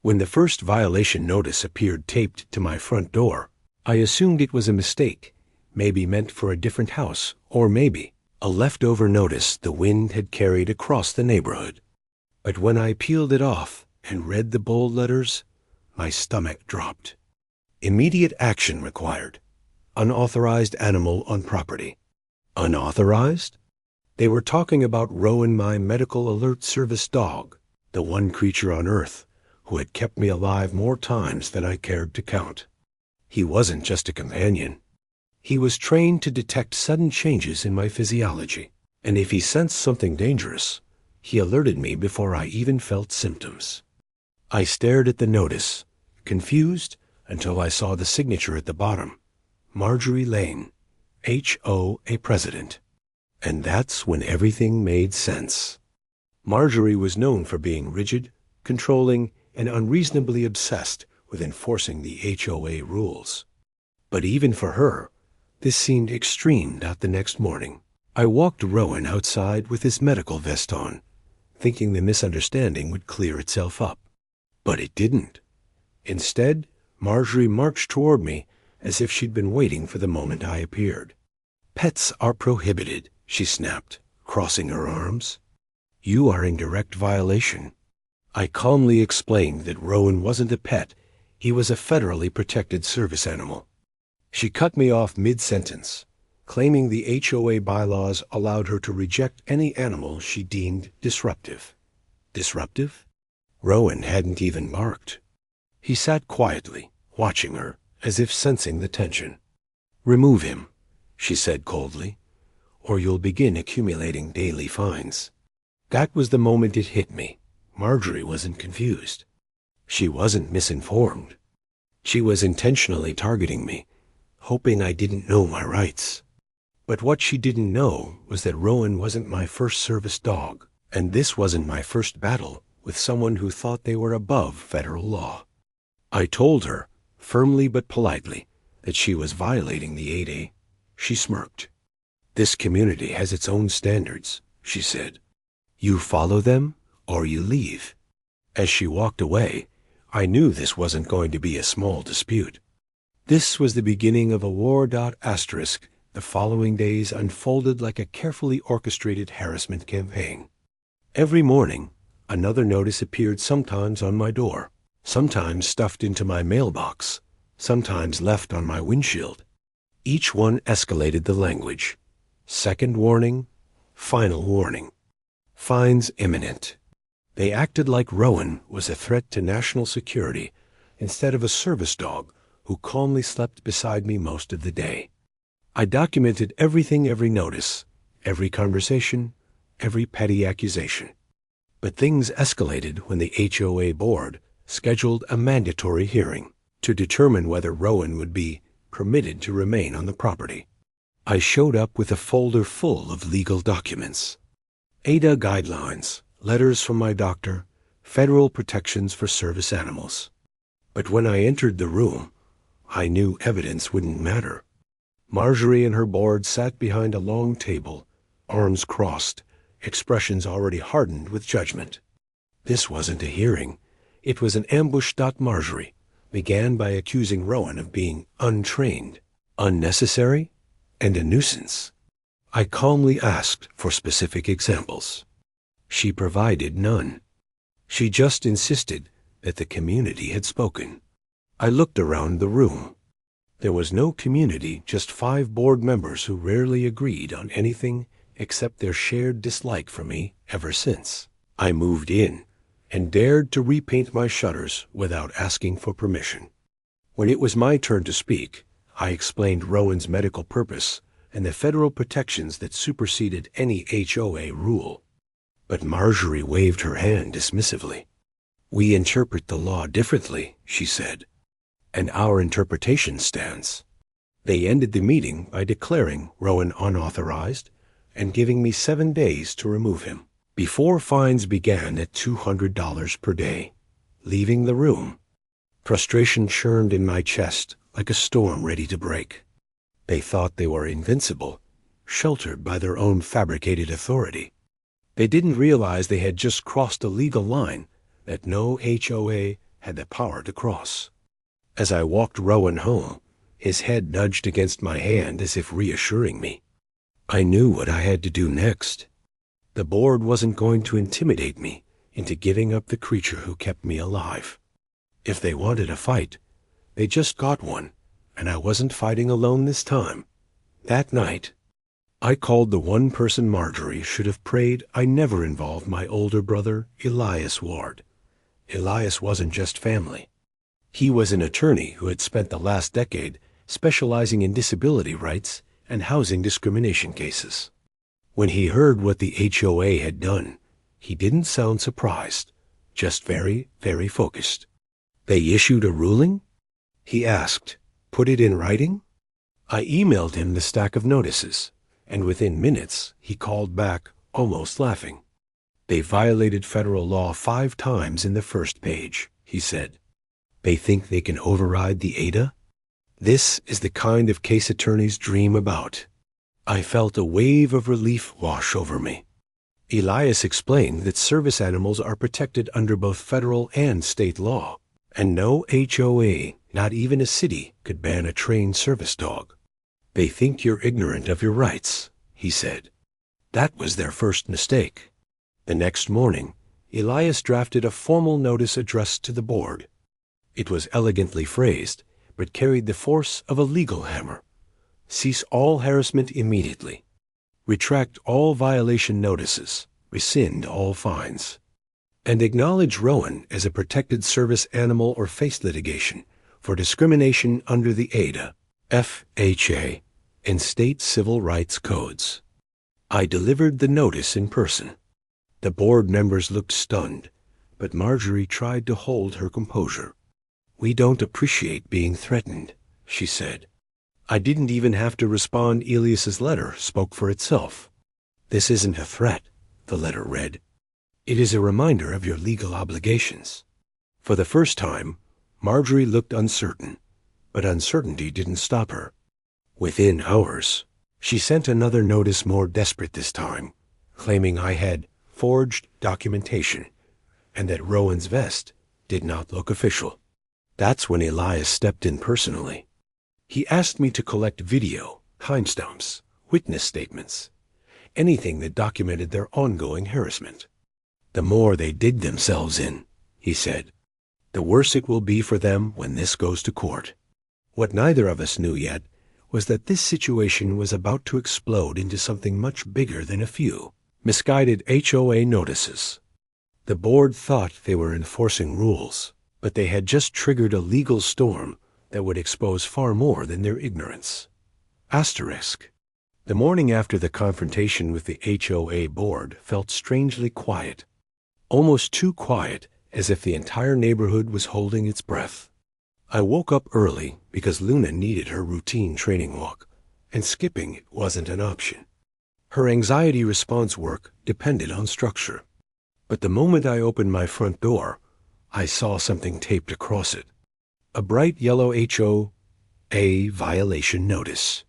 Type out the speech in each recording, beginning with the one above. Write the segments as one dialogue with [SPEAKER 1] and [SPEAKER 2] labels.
[SPEAKER 1] When the first violation notice appeared taped to my front door, I assumed it was a mistake, maybe meant for a different house, or maybe a leftover notice the wind had carried across the neighborhood. But when I peeled it off and read the bold letters, my stomach dropped. Immediate action required. Unauthorized animal on property. Unauthorized? They were talking about Rowan, my medical alert service dog, the one creature on earth who had kept me alive more times than I cared to count. He wasn't just a companion. He was trained to detect sudden changes in my physiology, and if he sensed something dangerous, he alerted me before I even felt symptoms. I stared at the notice, confused until I saw the signature at the bottom. Marjorie Lane, HOA President. And that's when everything made sense. Marjorie was known for being rigid, controlling, and unreasonably obsessed with enforcing the HOA rules. But even for her, this seemed extreme. The next morning, I walked Rowan outside with his medical vest on, thinking the misunderstanding would clear itself up. But it didn't. Instead, Marjorie marched toward me as if she'd been waiting for the moment I appeared. "Pets are prohibited," she snapped, crossing her arms. "You are in direct violation." I calmly explained that Rowan wasn't a pet. He was a federally protected service animal. She cut me off mid-sentence, claiming the HOA bylaws allowed her to reject any animal she deemed disruptive. Disruptive? Rowan hadn't even barked. He sat quietly, watching her, as if sensing the tension. "Remove him," she said coldly, "or you'll begin accumulating daily fines." That was the moment it hit me. Marjorie wasn't confused. She wasn't misinformed. She was intentionally targeting me, hoping I didn't know my rights. But what she didn't know was that Rowan wasn't my first service dog, and this wasn't my first battle with someone who thought they were above federal law. I told her, firmly but politely, that she was violating the 8A. She smirked. "This community has its own standards," she said. "You follow them, or you leave." As she walked away, I knew this wasn't going to be a small dispute. This was the beginning of a war. Asterisk. The following days unfolded like a carefully orchestrated harassment campaign. Every morning, another notice appeared, sometimes on my door, sometimes stuffed into my mailbox, sometimes left on my windshield. Each one escalated the language. Second warning, final warning. Fines imminent. They acted like Rowan was a threat to national security instead of a service dog who calmly slept beside me most of the day. I documented everything, every notice, every conversation, every petty accusation. But things escalated when the HOA board scheduled a mandatory hearing to determine whether Rowan would be permitted to remain on the property. I showed up with a folder full of legal documents. ADA guidelines, letters from my doctor, federal protections for service animals. But when I entered the room, I knew evidence wouldn't matter. Marjorie and her board sat behind a long table, arms crossed, expressions already hardened with judgment. This wasn't a hearing. It was an ambush. Marjorie began by accusing Rowan of being untrained, unnecessary, and a nuisance. I calmly asked for specific examples. She provided none. She just insisted that the community had spoken. I looked around the room. There was no community, just 5 board members who rarely agreed on anything except their shared dislike for me ever since I moved in and dared to repaint my shutters without asking for permission. When it was my turn to speak, I explained Rowan's medical purpose and the federal protections that superseded any HOA rule. But Marjorie waved her hand dismissively. "We interpret the law differently," she said, "and our interpretation stands." They ended the meeting by declaring Rowan unauthorized and giving me 7 days to remove him, before fines began at $200 per day. Leaving the room, frustration churned in my chest like a storm ready to break. They thought they were invincible, sheltered by their own fabricated authority. They didn't realize they had just crossed a legal line that no HOA had the power to cross. As I walked Rowan home, his head nudged against my hand as if reassuring me. I knew what I had to do next. The board wasn't going to intimidate me into giving up the creature who kept me alive. If they wanted a fight, they just got one, and I wasn't fighting alone this time. That night, I called the one person Marjorie should have prayed I never involved my older brother, Elias Ward. Elias wasn't just family. He was an attorney who had spent the last decade specializing in disability rights and housing discrimination cases. When he heard what the HOA had done, he didn't sound surprised, just very, very focused. They issued a ruling? He asked. Put it in writing? I emailed him the stack of notices, and within minutes he called back, almost laughing. They violated federal law 5 times in the first page, he said. They think they can override the ADA? This is the kind of case attorneys dream about. I felt a wave of relief wash over me. Elias explained that service animals are protected under both federal and state law, and no HOA, not even a city, could ban a trained service dog. They think you're ignorant of your rights, he said. That was their first mistake. The next morning, Elias drafted a formal notice addressed to the board. It was elegantly phrased, but carried the force of a legal hammer. Cease all harassment immediately. Retract all violation notices. Rescind all fines. And acknowledge Rowan as a protected service animal or face litigation for discrimination under the ADA, FHA, and state civil rights codes. I delivered the notice in person. The board members looked stunned, but Marjorie tried to hold her composure. We don't appreciate being threatened, she said. I didn't even have to respond. Elias's letter spoke for itself. This isn't a threat, the letter read. It is a reminder of your legal obligations. For the first time, Marjorie looked uncertain, but uncertainty didn't stop her. Within hours, she sent another notice more desperate this time, claiming I had forged documentation and that Rowan's vest did not look official. That's when Elias stepped in personally. He asked me to collect video, timestamps, witness statements, anything that documented their ongoing harassment. The more they dig themselves in, he said, the worse it will be for them when this goes to court. What neither of us knew yet was that this situation was about to explode into something much bigger than a few misguided HOA notices. The board thought they were enforcing rules, but they had just triggered a legal storm that would expose far more than their ignorance. Asterisk. The morning after the confrontation with the HOA board felt strangely quiet, almost too quiet, as if the entire neighborhood was holding its breath. I woke up early because Luna needed her routine training walk, and skipping wasn't an option. Her anxiety response work depended on structure. But the moment I opened my front door, I saw something taped across it. A bright yellow HOA violation notice.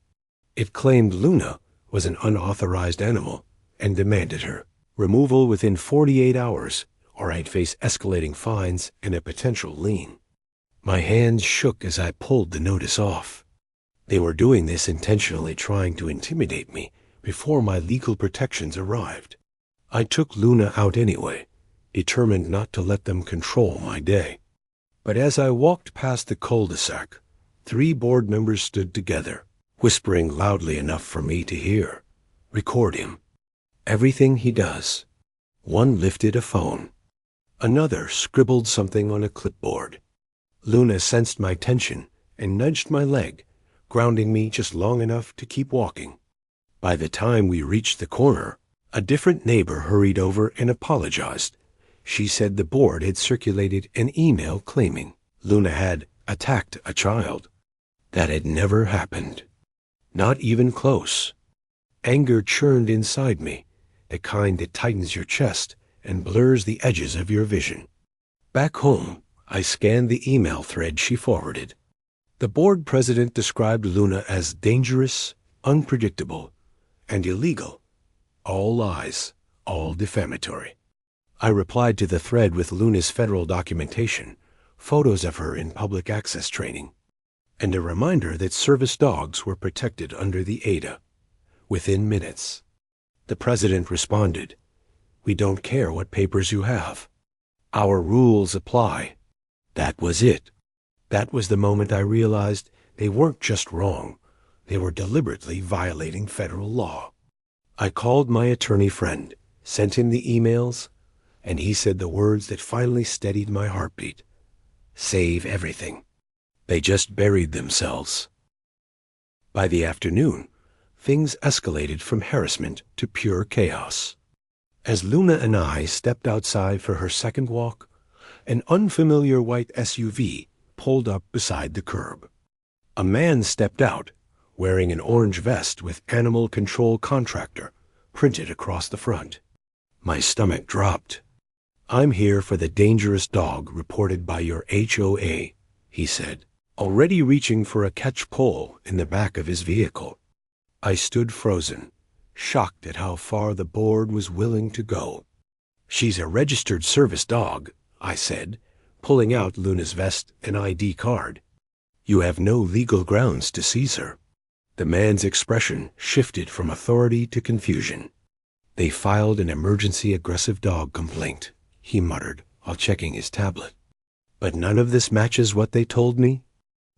[SPEAKER 1] It claimed Luna was an unauthorized animal and demanded her removal within 48 hours, or I'd face escalating fines and a potential lien. My hands shook as I pulled the notice off. They were doing this intentionally, trying to intimidate me before my legal protections arrived. I took Luna out anyway, determined not to let them control my day. But as I walked past the cul-de-sac, 3 board members stood together, whispering loudly enough for me to hear. Record him. Everything he does. One lifted a phone. Another scribbled something on a clipboard. Luna sensed my tension and nudged my leg, grounding me just long enough to keep walking. By the time we reached the corner, a different neighbor hurried over and apologized. She said the board had circulated an email claiming Luna had attacked a child. That had never happened. Not even close. Anger churned inside me, the kind that tightens your chest and blurs the edges of your vision. Back home, I scanned the email thread she forwarded. The board president described Luna as dangerous, unpredictable, and illegal. All lies, all defamatory. I replied to the thread with Luna's federal documentation, photos of her in public access training, and a reminder that service dogs were protected under the HOA. Within minutes, the president responded, "We don't care what papers you have. Our rules apply." That was it. That was the moment I realized they weren't just wrong. They were deliberately violating federal law. I called my attorney friend, sent him the emails, and he said the words that finally steadied my heartbeat. Save everything. They just buried themselves. By the afternoon, things escalated from harassment to pure chaos. As Luna and I stepped outside for her second walk, an unfamiliar white SUV pulled up beside the curb. A man stepped out, wearing an orange vest with Animal Control Contractor printed across the front. My stomach dropped. "I'm here for the dangerous dog reported by your HOA," he said, already reaching for a catch pole in the back of his vehicle. I stood frozen, shocked at how far the board was willing to go. "She's a registered service dog," I said, pulling out Luna's vest and ID card. "You have no legal grounds to seize her." The man's expression shifted from authority to confusion. "They filed an emergency aggressive dog complaint," he muttered while checking his tablet. "But none of this matches what they told me."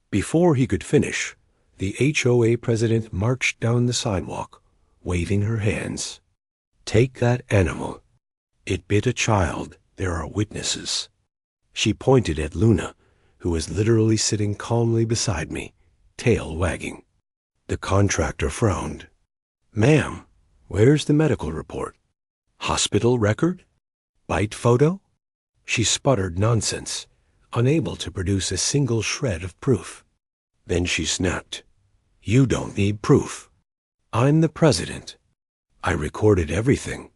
[SPEAKER 1] Before he could finish, the HOA president marched down the sidewalk, waving her hands. "Take that animal. It bit a child. There are witnesses." She pointed at Luna, who was literally sitting calmly beside me, tail wagging. The contractor frowned. "Ma'am, where's the medical report? Hospital record? Bite photo?" She sputtered nonsense, unable to produce a single shred of proof. Then she snapped, "You don't need proof. I'm the president. I recorded everything."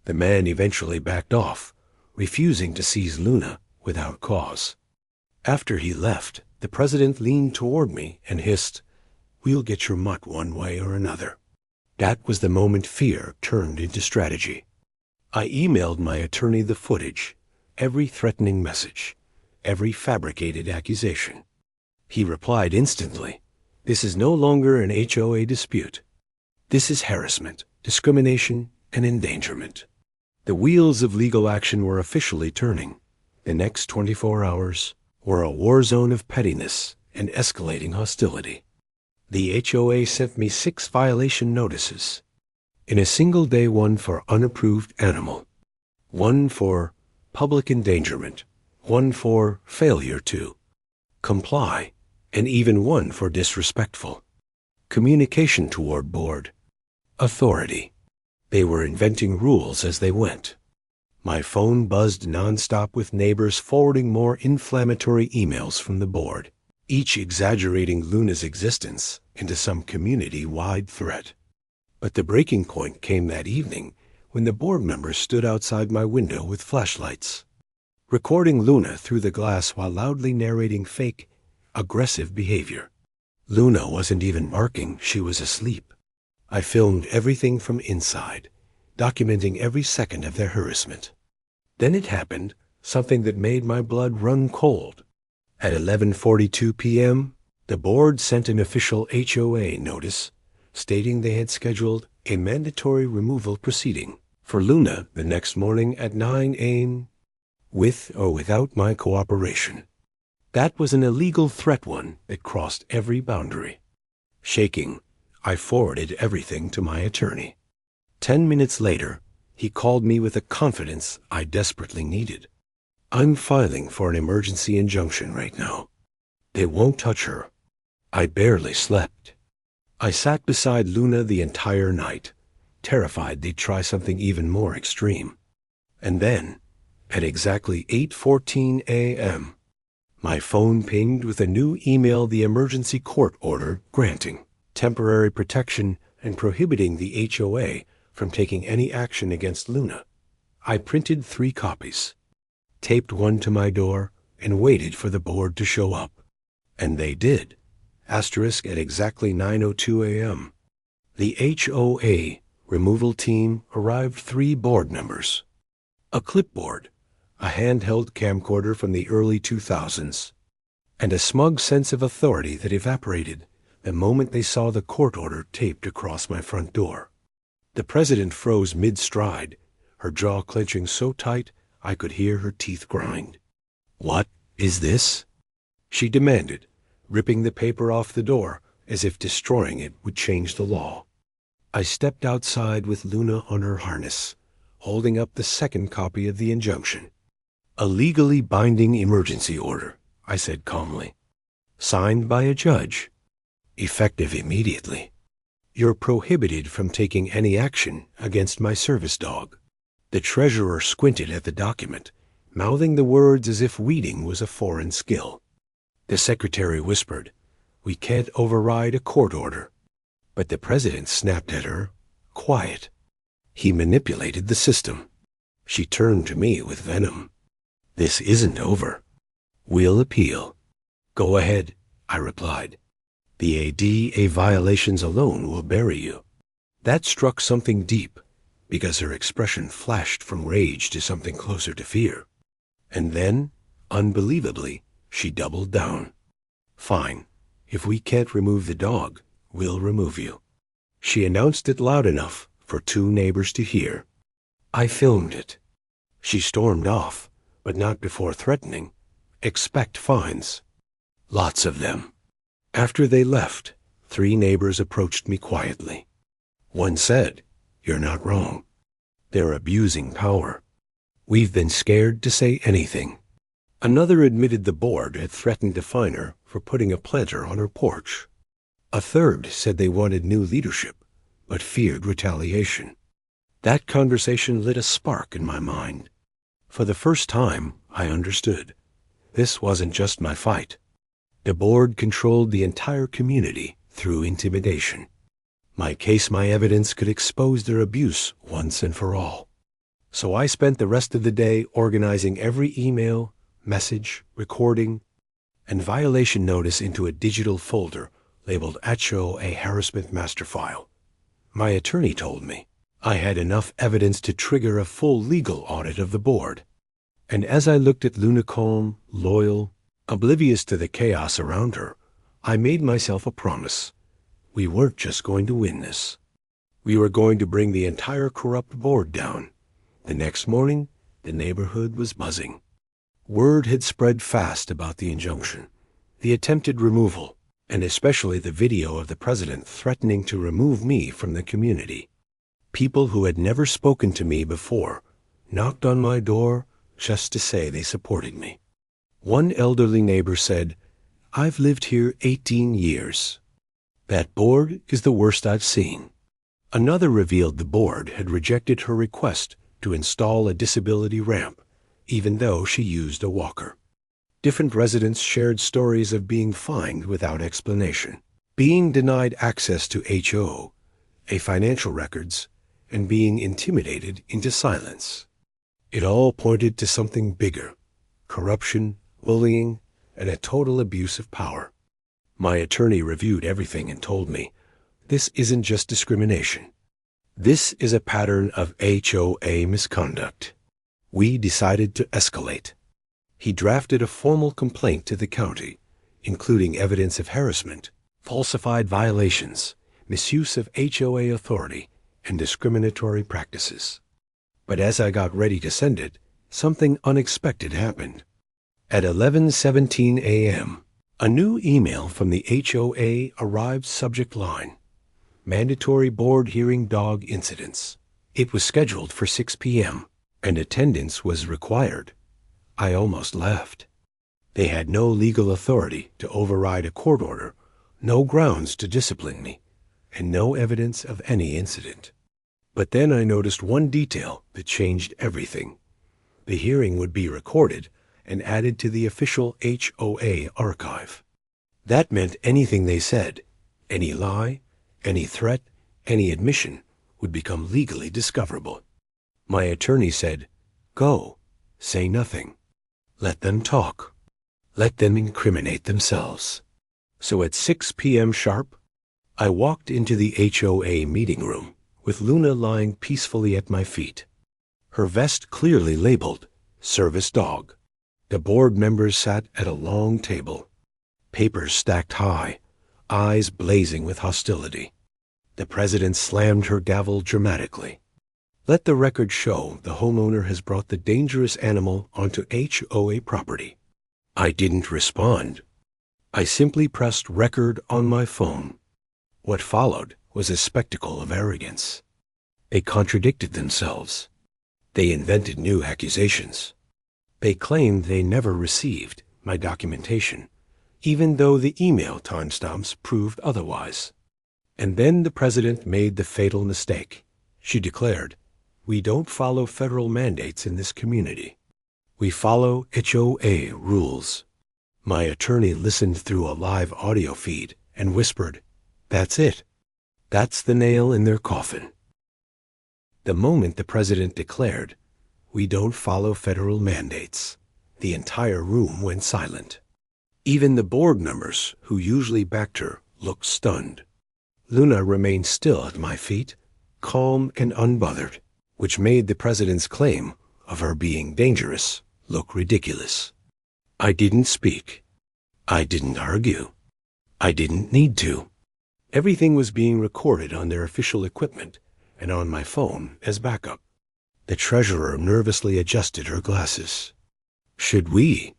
[SPEAKER 1] The man eventually backed off, refusing to seize Luna without cause. After he left, the president leaned toward me and hissed, "We'll get your mutt one way or another." That was the moment fear turned into strategy. I emailed my attorney the footage, every threatening message, every fabricated accusation. He replied instantly, "This is no longer an HOA dispute. This is harassment, discrimination, and endangerment." The wheels of legal action were officially turning. The next 24 hours were a war zone of pettiness and escalating hostility. The HOA sent me 6 violation notices. In a single day, one for unapproved animal, one for public endangerment, one for failure to comply, and even one for disrespectful communication toward board authority. They were inventing rules as they went. My phone buzzed nonstop with neighbors forwarding more inflammatory emails from the board, each exaggerating Luna's existence into some community-wide threat. But the breaking point came that evening when the board members stood outside my window with flashlights, recording Luna through the glass while loudly narrating fake, aggressive behavior. Luna wasn't even barking, she was asleep. I filmed everything from inside, documenting every second of their harassment. Then it happened, something that made my blood run cold. At 11:42 p.m., the board sent an official HOA notice stating they had scheduled a mandatory removal proceeding for Luna the next morning at 9 a.m. with or without my cooperation. That was an illegal threat, one that crossed every boundary. Shaking, I forwarded everything to my attorney. 10 minutes later, he called me with a confidence I desperately needed. "I'm filing for an emergency injunction right now. They won't touch her." I barely slept. I sat beside Luna the entire night, terrified they'd try something even more extreme. And then, at exactly 8:14 a.m., my phone pinged with a new email the emergency court order granting temporary protection and prohibiting the HOA from taking any action against Luna. I printed 3 copies, taped one to my door, and waited for the board to show up. And they did. At exactly 9:02 a.m. The HOA removal team arrived 3 board members, a clipboard, a handheld camcorder from the early 2000s, and a smug sense of authority that evaporated the moment they saw the court order taped across my front door. The president froze mid-stride, her jaw clenching so tight I could hear her teeth grind. "What is this?" she demanded, ripping the paper off the door as if destroying it would change the law. I stepped outside with Luna on her harness, holding up the second copy of the injunction. "A legally binding emergency order," I said calmly. "Signed by a judge. Effective immediately. You're prohibited from taking any action against my service dog." The treasurer squinted at the document, mouthing the words as if reading was a foreign skill. The secretary whispered, "We can't override a court order." But the president snapped at her, "Quiet." He manipulated the system. She turned to me with venom. "This isn't over. We'll appeal." "Go ahead," I replied. "The ADA violations alone will bury you." That struck something deep, because her expression flashed from rage to something closer to fear. And then, unbelievably, she doubled down. "Fine. If we can't remove the dog, we'll remove you." She announced it loud enough for 2 neighbors to hear. I filmed it. She stormed off, but not before threatening, "Expect fines." Lots of them. After they left, 3 neighbors approached me quietly. One said, "You're not wrong. They're abusing power. We've been scared to say anything." Another admitted the board had threatened to fine her for putting a planter on her porch. A third said they wanted new leadership, but feared retaliation. That conversation lit a spark in my mind. For the first time, I understood. This wasn't just my fight. The board controlled the entire community through intimidation. My case, my evidence could expose their abuse once and for all. So I spent the rest of the day organizing every email, message, recording, and violation notice into a digital folder labeled HOA Harassment Master File. My attorney told me I had enough evidence to trigger a full legal audit of the board. And as I looked at Luna calm, loyal, oblivious to the chaos around her, I made myself a promise. We weren't just going to win this. We were going to bring the entire corrupt board down. The next morning, the neighborhood was buzzing. Word had spread fast about the injunction, the attempted removal, and especially the video of the president threatening to remove me from the community. People who had never spoken to me before knocked on my door just to say they supported me. One elderly neighbor said, "I've lived here 18 years. That board is the worst I've seen." Another revealed the board had rejected her request to install a disability ramp, even though she used a walker. Different residents shared stories of being fined without explanation, being denied access to HOA financial records, and being intimidated into silence. It all pointed to something bigger: corruption, bullying, and a total abuse of power. My attorney reviewed everything and told me, "This isn't just discrimination. This is a pattern of HOA misconduct." We decided to escalate. He drafted a formal complaint to the county, including evidence of harassment, falsified violations, misuse of HOA authority, and discriminatory practices. But as I got ready to send it, something unexpected happened. At 11:17 a.m., a new email from the HOA arrived. Subject line: Mandatory board hearing dog incidents. It was scheduled for 6 p.m., and attendance was required. I almost laughed. They had no legal authority to override a court order, no grounds to discipline me, and no evidence of any incident. But then I noticed one detail that changed everything. The hearing would be recorded and added to the official HOA archive. That meant anything they said, any lie, any threat, any admission, would become legally discoverable. My attorney said, "Go, say nothing. Let them talk. Let them incriminate themselves." So at 6 p.m. sharp, I walked into the HOA meeting room with Luna lying peacefully at my feet. Her vest clearly labeled service dog. The board members sat at a long table, papers stacked high, eyes blazing with hostility. The president slammed her gavel dramatically. Let the record show the homeowner has brought the dangerous animal onto HOA property. I didn't respond. I simply pressed record on my phone. What followed was a spectacle of arrogance. They contradicted themselves. They invented new accusations. They claimed they never received my documentation, even though the email timestamps proved otherwise. And then the president made the fatal mistake. She declared, "We don't follow federal mandates in this community. We follow HOA rules." My attorney listened through a live audio feed and whispered, "That's it. That's the nail in their coffin." The moment the president declared, "We don't follow federal mandates," the entire room went silent. Even the board members, who usually backed her, looked stunned. Luna remained still at my feet, calm and unbothered, which made the president's claim of her being dangerous look ridiculous. I didn't speak. I didn't argue. I didn't need to. Everything was being recorded on their official equipment and on my phone as backup. The treasurer nervously adjusted her glasses. "Should we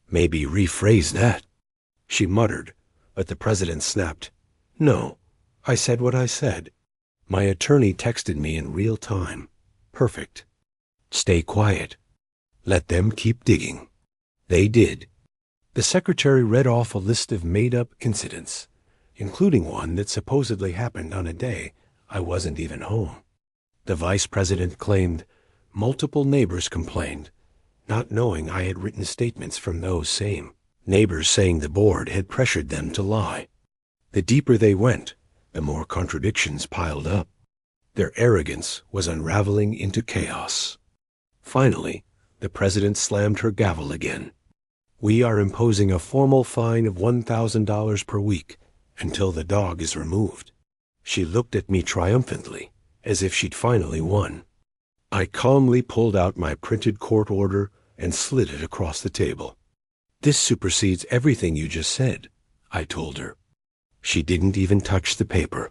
[SPEAKER 1] maybe rephrase that?" she muttered, but the president snapped, "No, I said what I said." My attorney texted me in real time. Perfect. Stay quiet. Let them keep digging. They did. The secretary read off a list of made-up incidents, including one that supposedly happened on a day I wasn't even home. The vice president claimed multiple neighbors complained, not knowing I had written statements from those same neighbors saying the board had pressured them to lie. The deeper they went, the more contradictions piled up. Their arrogance was unraveling into chaos. Finally, the president slammed her gavel again. "We are imposing a formal fine of $1,000 per week until the dog is removed." She looked at me triumphantly, as if she'd finally won. I calmly pulled out my printed court order and slid it across the table. "This supersedes everything you just said," I told her. She didn't even touch the paper.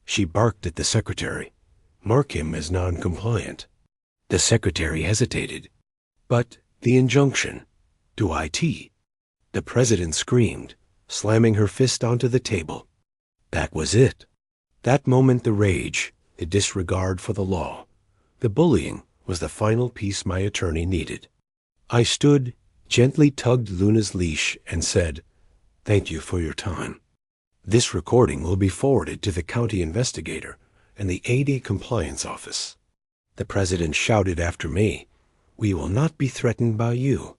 [SPEAKER 1] She barked at the secretary. "Mark him as non-compliant." The secretary hesitated. "But the injunction, do IT?" The president screamed, slamming her fist onto the table. That was it. That moment the rage, the disregard for the law, the bullying was the final piece my attorney needed. I stood, gently tugged Luna's leash, and said, "Thank you for your time. This recording will be forwarded to the county investigator and the AD compliance office." The president shouted after me, "We will not be threatened by you."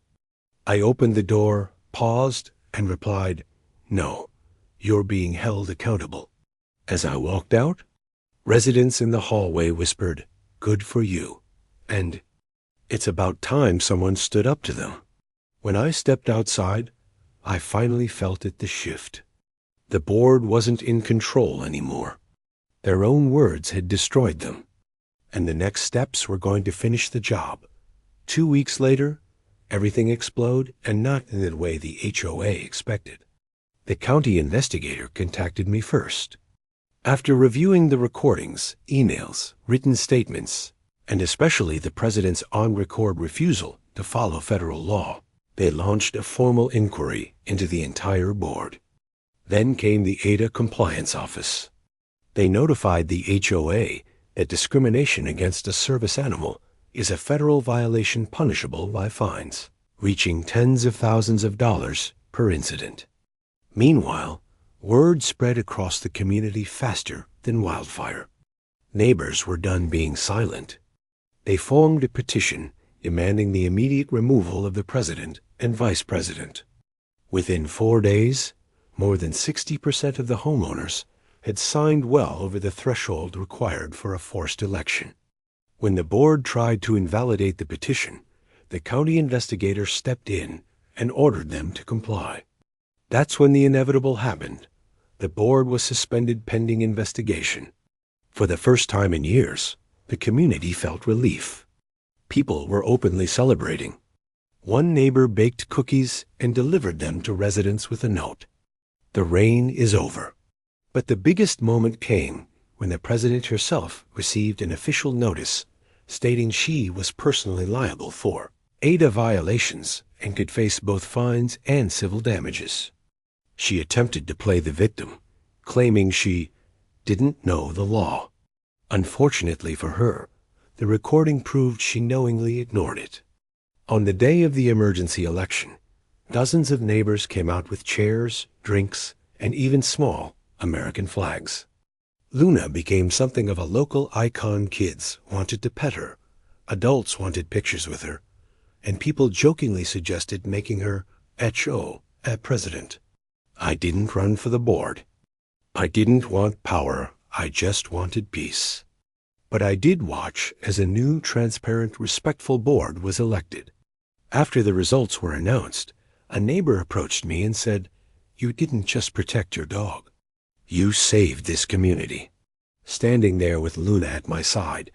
[SPEAKER 1] I opened the door, paused, and replied, "No, you're being held accountable." As I walked out, residents in the hallway whispered, "Good for you," and "It's about time someone stood up to them." When I stepped outside, I finally felt it the shift. The board wasn't in control anymore. Their own words had destroyed them, and the next steps were going to finish the job. 2 weeks later, everything exploded, and not in the way the HOA expected. The county investigator contacted me first. After reviewing the recordings, emails, written statements, and especially the president's on-record refusal to follow federal law, they launched a formal inquiry into the entire board. Then came the ADA compliance office. They notified the HOA that discrimination against a service animal is a federal violation punishable by fines, reaching tens of thousands of dollars per incident. Meanwhile, word spread across the community faster than wildfire. Neighbors were done being silent. They formed a petition demanding the immediate removal of the president and vice president. Within 4 days, more than 60% of the homeowners had signed well over the threshold required for a forced election. When the board tried to invalidate the petition, the county investigator stepped in and ordered them to comply. That's when the inevitable happened. The board was suspended pending investigation. For the first time in years, the community felt relief. People were openly celebrating. One neighbor baked cookies and delivered them to residents with a note. The rain is over. But the biggest moment came when the president herself received an official notice stating she was personally liable for HOA violations and could face both fines and civil damages. She attempted to play the victim, claiming she didn't know the law. Unfortunately for her, the recording proved she knowingly ignored it. On the day of the emergency election, dozens of neighbors came out with chairs, drinks, and even small American flags. Luna became something of a local icon. Kids wanted to pet her, adults wanted pictures with her, and people jokingly suggested making her HOA president. I didn't run for the board. I didn't want power, I just wanted peace. But I did watch as a new, transparent, respectful board was elected. After the results were announced, a neighbor approached me and said, "You didn't just protect your dog. You saved this community." Standing there with Luna at my side,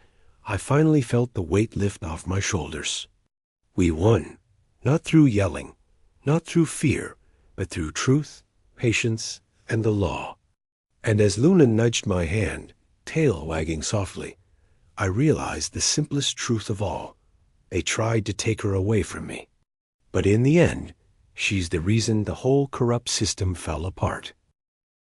[SPEAKER 1] I finally felt the weight lift off my shoulders. We won, not through yelling, not through fear, but through truth, patience, and the law. And as Luna nudged my hand, tail wagging softly, I realized the simplest truth of all. They tried to take her away from me. But in the end, she's the reason the whole corrupt system fell apart.